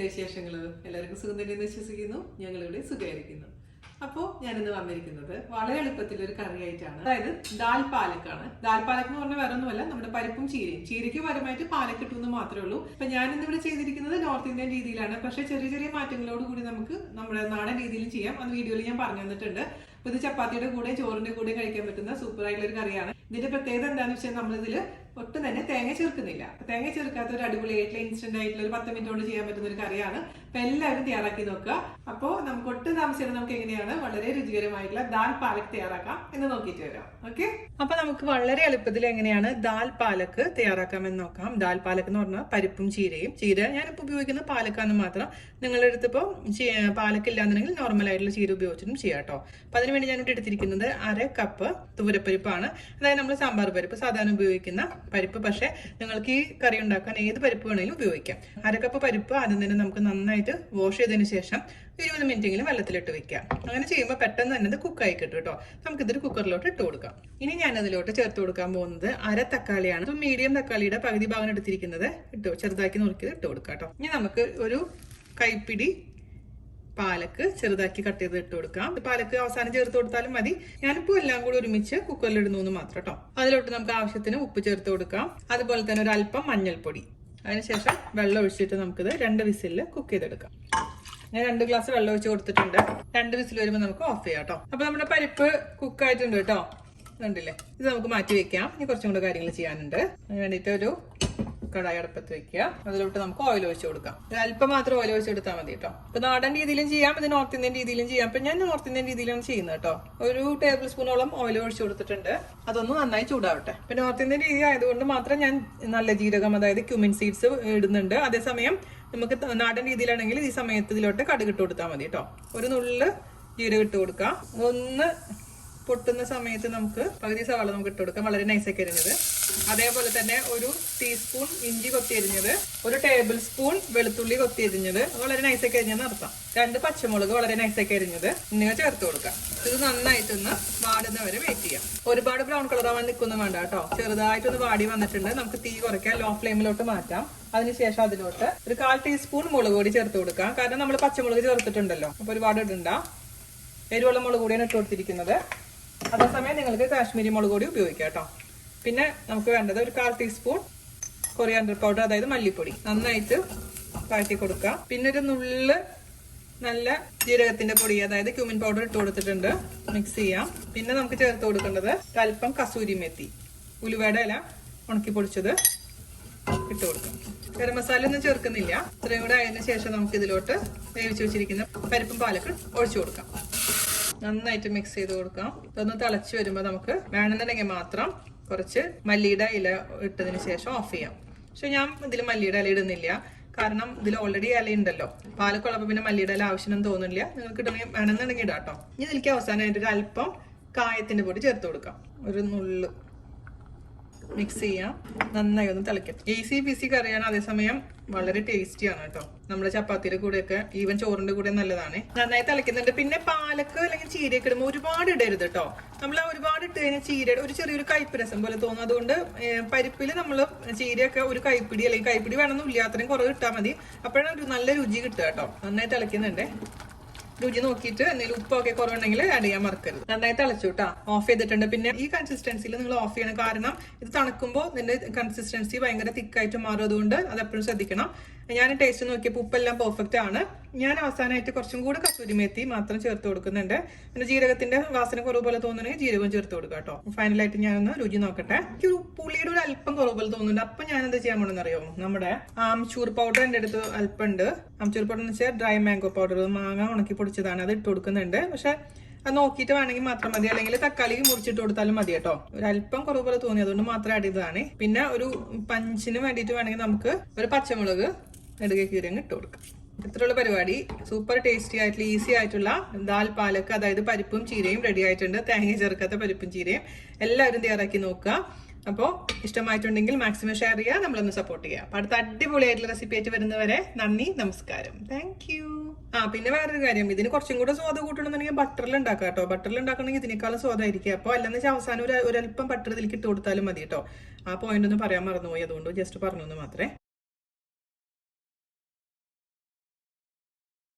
വിശേഷങ്ങൾ? എല്ലാവർക്കും സുഖം തന്നെയെന്ന് വിശ്വസിക്കുന്നു. ഞങ്ങളിവിടെ സുഖമായിരിക്കുന്നു. അപ്പോൾ ഞാനിന്ന് വന്നിരിക്കുന്നത് വളരെ എളുപ്പത്തിലൊരു കറിയായിട്ടാണ്. അതായത് ദാൽ പാലക്കാണ്. ദാൽ പാലക്ക് എന്ന് പറഞ്ഞാൽ വേറെ ഒന്നുമല്ല, നമ്മുടെ പരിപ്പും ചീരയും. ചീരയ്ക്ക് പരമായിട്ട് പാലക്ക് ഇട്ടുമെന്ന് മാത്രമേ ഉള്ളൂ. അപ്പൊ ഞാനിന്ന് ഇവിടെ ചെയ്തിരിക്കുന്നത് നോർത്ത് ഇന്ത്യൻ രീതിയിലാണ്. പക്ഷെ ചെറിയ ചെറിയ മാറ്റങ്ങളോട് കൂടി നമുക്ക് നമ്മുടെ നാടൻ രീതിയിലും ചെയ്യാം. അത് വീഡിയോയിൽ ഞാൻ പറഞ്ഞു തന്നിട്ടുണ്ട്. അപ്പൊ ഇത് ചപ്പാത്തിയുടെ കൂടെ ചോറിന്റെ കൂടെ കഴിക്കാൻ പറ്റുന്ന സൂപ്പർ ആയിട്ടുള്ള ഒരു കറിയാണ്. ഇതിന്റെ പ്രത്യേകത എന്താണെന്ന് വെച്ചാൽ നമ്മളിതിൽ ഒട്ടും തന്നെ തേങ്ങ ചേർക്കുന്നില്ല. തേങ്ങ ചേർക്കാത്ത ഒരു അടിപൊളിയായിട്ടുള്ള ഇൻസ്റ്റന്റ് ആയിട്ടുള്ള ഒരു 10 മിനിറ്റ് കൊണ്ട് ചെയ്യാൻ പറ്റുന്ന ഒരു കറിയാണ്. അപ്പൊ എല്ലാവരും തയ്യാറാക്കി നോക്കുക. അപ്പോൾ നമുക്ക് ഒട്ടും താമസിച്ചാൽ നമുക്ക് എങ്ങനെയാണ് വളരെ രുചികരമായിട്ടുള്ള ദാൽ പാലക്ക് തയ്യാറാക്കാം എന്ന് നോക്കിയിട്ട് വരാം. ഓക്കെ, അപ്പൊ നമുക്ക് വളരെ എളുപ്പത്തിൽ എങ്ങനെയാണ് ദാൽ പാലക്ക് തയ്യാറാക്കാമെന്ന് നോക്കാം. ദാൽ പാലക്ക് എന്ന് പറഞ്ഞാൽ പരിപ്പും ചീരയും. ചീര ഞാനിപ്പോൾ ഉപയോഗിക്കുന്നത് പാലക്കാന്ന് മാത്രം. നിങ്ങളുടെ അടുത്ത് ഇപ്പോൾ പാലക്ക് ഇല്ലാന്നുണ്ടെങ്കിൽ നോർമൽ ആയിട്ടുള്ള ചീര ഉപയോഗിച്ചിട്ടും ചെയ്യാം കേട്ടോ. അപ്പൊ അതിനുവേണ്ടി ഞാനിവിടെ എടുത്തിരിക്കുന്നത് 1/2 കപ്പ് തുവരപ്പരിപ്പാണ്. അതായത് നമ്മൾ സാമ്പാർ പരിപ്പ് സാധാരണ ഉപയോഗിക്കുന്ന പരിപ്പ്. പക്ഷെ നിങ്ങൾക്ക് ഈ കറി ഉണ്ടാക്കാൻ ഏത് പരിപ്പ് വേണമെങ്കിലും ഉപയോഗിക്കാം. 1/2 കപ്പ് പരിപ്പ് ആദ്യം തന്നെ നമുക്ക് നന്നായിട്ട് വാഷ് ചെയ്തതിന് ശേഷം 20 മിനിറ്റെങ്കിലും വെള്ളത്തിലിട്ട് വെക്കാം. അങ്ങനെ ചെയ്യുമ്പോൾ പെട്ടെന്ന് തന്നെ ഇത് കുക്കായി കിട്ടും കേട്ടോ. നമുക്കിതൊരു കുക്കറിലോട്ട് ഇട്ട് കൊടുക്കാം. ഇനി ഞാൻ അതിലോട്ട് ചേർത്ത് കൊടുക്കാൻ പോകുന്നത് 1/2 തക്കാളിയാണ്. മീഡിയം തക്കാളിയുടെ പകുതി ഭാഗം എടുത്തിരിക്കുന്നത് ചെറുതാക്കി നുറുക്കിയത് ഇട്ട് കൊടുക്കാം കേട്ടോ. ഇനി നമുക്ക് ഒരു കൈപ്പിടി പാലക്ക് ചെറുതാക്കി കട്ട് ചെയ്ത് ഇട്ട് കൊടുക്കാം. പാലക്ക് അവസാനം ചേർത്ത് കൊടുത്താലും മതി. ഞാനിപ്പോൾ എല്ലാം കൂടി ഒരുമിച്ച് കുക്കറിൽ ഇടുന്നു മാത്രം കേട്ടോ. അതിലോട്ട് നമുക്ക് ആവശ്യത്തിന് ഉപ്പ് ചേർത്ത് കൊടുക്കാം. അതുപോലെ തന്നെ ഒരു അല്പം മഞ്ഞൾപ്പൊടി. അതിനുശേഷം വെള്ളം ഒഴിച്ചിട്ട് നമുക്കിത് 2 വിസിലിൽ കുക്ക് ചെയ്തെടുക്കാം. ഞാൻ 2 ഗ്ലാസ് വെള്ളം ഒഴിച്ച് കൊടുത്തിട്ടുണ്ട്. 2 വിസിൽ വരുമ്പോൾ നമുക്ക് ഓഫ് ചെയ്യാം കേട്ടോ. അപ്പൊ നമ്മുടെ പരിപ്പ് കുക്ക് ആയിട്ടുണ്ട് കേട്ടോ. കണ്ടില്ലേ? ഇത് നമുക്ക് മാറ്റി വെക്കാം. ഇനി കുറച്ചും കൂടെ കാര്യങ്ങൾ ചെയ്യാനുണ്ട്. അതിന് വേണ്ടിയിട്ട് ഒരു കടായി അടുപ്പത്ത് വെക്കുക. അതിലോട്ട് നമുക്ക് ഓയിൽ ഒഴിച്ച് കൊടുക്കാം. അല്പം മാത്രം ഓയിൽ ഒഴിച്ച് കൊടുത്താൽ മതി കേട്ടോ. ഇപ്പൊ നാടൻ രീതിയിലും ചെയ്യാം, ഇത് നോർത്ത് ഇന്ത്യൻ രീതിയിലും ചെയ്യാം. അപ്പൊ ഞാൻ നോർത്ത് ഇന്ത്യൻ രീതിയിലാണ് ചെയ്യുന്നത് കേട്ടോ. ഒരു ടേബിൾ സ്പൂണോളം ഓയിൽ ഒഴിച്ച് കൊടുത്തിട്ടുണ്ട്. അതൊന്ന് നന്നായി ചൂടാവട്ടെ. ഇപ്പൊ നോർത്ത് ഇന്ത്യൻ രീതി ആയതുകൊണ്ട് മാത്രം ഞാൻ നല്ല ജീരകം, അതായത് ക്യുമിൻ സീഡ്സ് ഇടുന്നുണ്ട്. അതേസമയം നമുക്ക് നാടൻ രീതിയിലാണെങ്കിൽ ഈ സമയത്ത് ഇതിലോട്ട് കടുക് ഇട്ട് കൊടുത്താൽ മതി കേട്ടോ. ഒരു നുള്ള് ജീരകം ഇട്ട് കൊടുക്കാം. ഒന്ന് പൊട്ടുന്ന സമയത്ത് നമുക്ക് പകുതി സവാള നമുക്ക് ഇട്ട് കൊടുക്കാം, വളരെ നൈസാക്കി അരിഞ്ഞത്. അതേപോലെ തന്നെ ഒരു ടീസ്പൂൺ ഇഞ്ചി കൊത്തി അരിഞ്ഞത്, ഒരു ടേബിൾ സ്പൂൺ വെളുത്തുള്ളി കൊത്തി അരിഞ്ഞത്, വളരെ നൈസാക്കി അരിഞ്ഞെന്ന് അർത്ഥം. 2 പച്ചമുളക് വളരെ നൈസാക്കി അരിഞ്ഞത് എന്നിവ ചേർത്ത് കൊടുക്കാം. ഇത് നന്നായിട്ടൊന്ന് വാടുന്നവരെ വെയിറ്റ് ചെയ്യാം. ഒരുപാട് ബ്രൗൺ കളർ ആവാൻ നിൽക്കൊന്നും വേണ്ട കേട്ടോ. ചെറുതായിട്ടൊന്ന് വാടി വന്നിട്ടുണ്ട്. നമുക്ക് തീ കുറയ്ക്കാം, ലോ ഫ്ലെയിമിലോട്ട് മാറ്റാം. അതിനുശേഷം അതിലോട്ട് ഒരു 1/4 ടീസ്പൂൺ മുളക് പൊടി ചേർത്ത് കൊടുക്കാം. കാരണം നമ്മൾ പച്ചമുളക് ചേർത്തിട്ടുണ്ടല്ലോ, അപ്പൊ ഒരുപാട് ഇടണ്ട. എരിവുള്ള മുളക് പൊടിയാണ് ഇട്ട് കൊടുത്തിരിക്കുന്നത്. അതേസമയം നിങ്ങൾക്ക് കാശ്മീരി മുളക് പൊടി ഉപയോഗിക്കാം കേട്ടോ. പിന്നെ നമുക്ക് വേണ്ടത് ഒരു 1/4 ടീസ്പൂൺ കൊറിയാണ്ടർ പൗഡർ, അതായത് മല്ലിപ്പൊടി. നന്നായിട്ട് വഴറ്റി കൊടുക്കാം. പിന്നെ ഒരു നുള്ള് നല്ല ജീരകത്തിന്റെ പൊടി, അതായത് ക്യൂമിൻ പൗഡർ ഇട്ട് കൊടുത്തിട്ടുണ്ട്. മിക്സ് ചെയ്യാം. പിന്നെ നമുക്ക് ചേർത്ത് കൊടുക്കേണ്ടത് അല്പം കസൂരി മെത്തി, ഉലുവയുടെ ഇല ഉണക്കി പൊടിച്ചത് ഇട്ട് കൊടുക്കാം. ഗരം മസാല ഒന്നും ചേർക്കുന്നില്ല. ഇത്രയും കൂടെ ആയതിനു ശേഷം നമുക്ക് ഇതിലോട്ട് വേവിച്ച് വെച്ചിരിക്കുന്ന പരിപ്പും പാലക്കും ഒഴിച്ചു കൊടുക്കാം. നന്നായിട്ട് മിക്സ് ചെയ്ത് കൊടുക്കാം. ഇതൊന്ന് തിളച്ച് വരുമ്പോൾ നമുക്ക് വേണമെന്നുണ്ടെങ്കിൽ മാത്രം കുറച്ച് മല്ലിയുടെ ഇല ഇട്ടതിന് ശേഷം ഓഫ് ചെയ്യാം. പക്ഷെ ഞാൻ ഇതിൽ മല്ലിയുടെ ഇല ഇടുന്നില്ല, കാരണം ഇതിൽ ഓൾറെഡി ഇല ഉണ്ടല്ലോ. പാലക്കുള്ളപ്പോൾ പിന്നെ മല്ലിയുടെ ഇല ആവശ്യമൊന്നും തോന്നില്ല. നിങ്ങൾക്ക് ഇടണമെങ്കിൽ വേണമെന്നുണ്ടെങ്കിൽ ഇടാം കേട്ടോ. ഇനി ഇതിലേക്ക് അവസാനമായിട്ട് ഒരു അല്പം കായത്തിന്റെ പൊടി ചേർത്ത് കൊടുക്കാം. ഒരു നുള്ള് മിക്സ് ചെയ്യാം. നന്നായി ഒന്ന് തിളക്കട്ടെ. ഈസി പീസി കറിയാണ്, അതേസമയം വളരെ ടേസ്റ്റിയാണ് കേട്ടോ. നമ്മുടെ ചപ്പാത്തിയുടെ കൂടെയൊക്കെ, ഈവൻ ചോറിന്റെ കൂടെ നല്ലതാണ്. നന്നായി തിളക്കുന്നുണ്ട്. പിന്നെ പാലക്ക് അല്ലെങ്കിൽ ചീരയൊക്കെ ഇടുമ്പോൾ ഒരുപാട് ഇടരുത് കേട്ടോ. നമ്മൾ ഒരുപാട് ഇട്ട് കഴിഞ്ഞാൽ ചീരയുടെ ഒരു ചെറിയൊരു കയ്പ്പ് രസം പോലെ തോന്നും. അതുകൊണ്ട് പരിപ്പിൽ നമ്മൾ ചീരയൊക്കെ ഒരു കൈപ്പിടി അല്ലെങ്കിൽ കൈപ്പിടി വേണമെന്നില്ല, അത്രയും കുറവ് ഇട്ടാൽ മതി. അപ്പോഴാണ് ഒരു നല്ല രുചി കിട്ടുക കേട്ടോ. നന്നായി തിളക്കുന്നുണ്ട്. രുചി നോക്കിയിട്ട് എന്തെങ്കിലും ഉപ്പൊക്കെ കുറവുണ്ടെങ്കിൽ ആഡ് ചെയ്യാൻ മറക്കരുത്. നന്നായി തിളച്ചു കേട്ടോ. ഓഫ് ചെയ്തിട്ടുണ്ട്. പിന്നെ ഈ കൺസിസ്റ്റൻസിയിൽ നിങ്ങൾ ഓഫ് ചെയ്യണം, കാരണം ഇത് തണുക്കുമ്പോൾ ഇതിന്റെ കൺസിസ്റ്റൻസി ഭയങ്കര തിക്കായിട്ട് മാറും. അതുകൊണ്ട് അത് എപ്പോഴും ശ്രദ്ധിക്കണം. ഞാൻ ടേസ്റ്റ് നോക്കിയപ്പോൾ ഉപ്പെല്ലാം പെർഫെക്റ്റ് ആണ്. ഞാൻ അവസാനമായിട്ട് കുറച്ചും കൂടെ കസൂരി മേത്തി മാത്രം ചേർത്ത് കൊടുക്കുന്നുണ്ട്. പിന്നെ ജീരകത്തിന്റെ വാസന കുറവ് പോലെ തോന്നുന്നുണ്ടെങ്കിൽ ജീരകം ചേർത്ത് കൊടുക്കുക കേട്ടോ. ഫൈനലായിട്ട് ഞാനൊന്ന് രുചി നോക്കട്ടെ. എനിക്ക് പുളിയുടെ ഒരു അല്പം കുറവ് പോലെ തോന്നുന്നുണ്ട്. അപ്പൊ ഞാൻ എന്താ ചെയ്യാൻ പോണെന്ന് അറിയാമോ? നമ്മുടെ ആംചൂർ പൗഡർ എന്റെ അടുത്ത് അല്പം ഉണ്ട്. ആംചൂർ പൗഡർ എന്ന് വെച്ചാൽ ഡ്രൈ മാംഗോ പൗഡർ, മാങ്ങ ഉണക്കി പൊടിച്ചതാണ്. അത് ഇട്ട് കൊടുക്കുന്നുണ്ട്. പക്ഷെ അത് നോക്കിയിട്ട് വേണമെങ്കിൽ മാത്രം മതി, അല്ലെങ്കിൽ തക്കാളി മുറിച്ചിട്ട് കൊടുത്താലും മതി കേട്ടോ. ഒരു അല്പം കുറവ് പോലെ തോന്നി, അതുകൊണ്ട് മാത്രം ആഡ് ചെയ്തതാണ്. പിന്നെ ഒരു പഞ്ചിന് വേണ്ടിയിട്ട് വേണമെങ്കിൽ നമുക്ക് ഒരു പച്ചമുളക് നെടുകെ കീറിയങ്ങ് ഇട്ട് കൊടുക്കാം. ഇത്രയുള്ള പരിപാടി. സൂപ്പർ ടേസ്റ്റി ആയിട്ടുള്ള ഈസി ആയിട്ടുള്ള ദാൽ പാലക്ക്, അതായത് പരിപ്പും ചീരയും റെഡി ആയിട്ടുണ്ട്. തേങ്ങ ചേർക്കാത്ത പരിപ്പും ചീരയും എല്ലാവരും തയ്യാറാക്കി നോക്കുക. അപ്പോൾ ഇഷ്ടമായിട്ടുണ്ടെങ്കിൽ മാക്സിമം ഷെയർ ചെയ്യുക, നമ്മളൊന്ന് സപ്പോർട്ട് ചെയ്യുക. അപ്പോൾ അടുത്ത അടിപൊളിയായിട്ടുള്ള റെസിപ്പി ആയിട്ട് വരുന്നവരെ നന്ദി, നമസ്കാരം, താങ്ക് യു. പിന്നെ വേറൊരു കാര്യം, ഇതിന് കുറച്ചും കൂടെ സ്വാദ് കൂട്ടണമെന്നുണ്ടെങ്കിൽ ബട്ടറിൽ ഉണ്ടാക്കാം കേട്ടോ. ബട്ടറിൽ ഉണ്ടാക്കണമെങ്കിൽ ഇതിനേക്കാളും സ്വാദായിരിക്കും. അപ്പോൾ അല്ലെന്ന് വെച്ചാൽ അവസാനം ഒരല്പം ബട്ടർ ഇതിലേക്ക് ഇട്ട് കൊടുത്താലും മതി കേട്ടോ. ആ പോയിന്റ് ഒന്ന് പറയാൻ മറന്നുപോയി, അതുകൊണ്ട് ജസ്റ്റ് പറഞ്ഞു മാത്രമേ.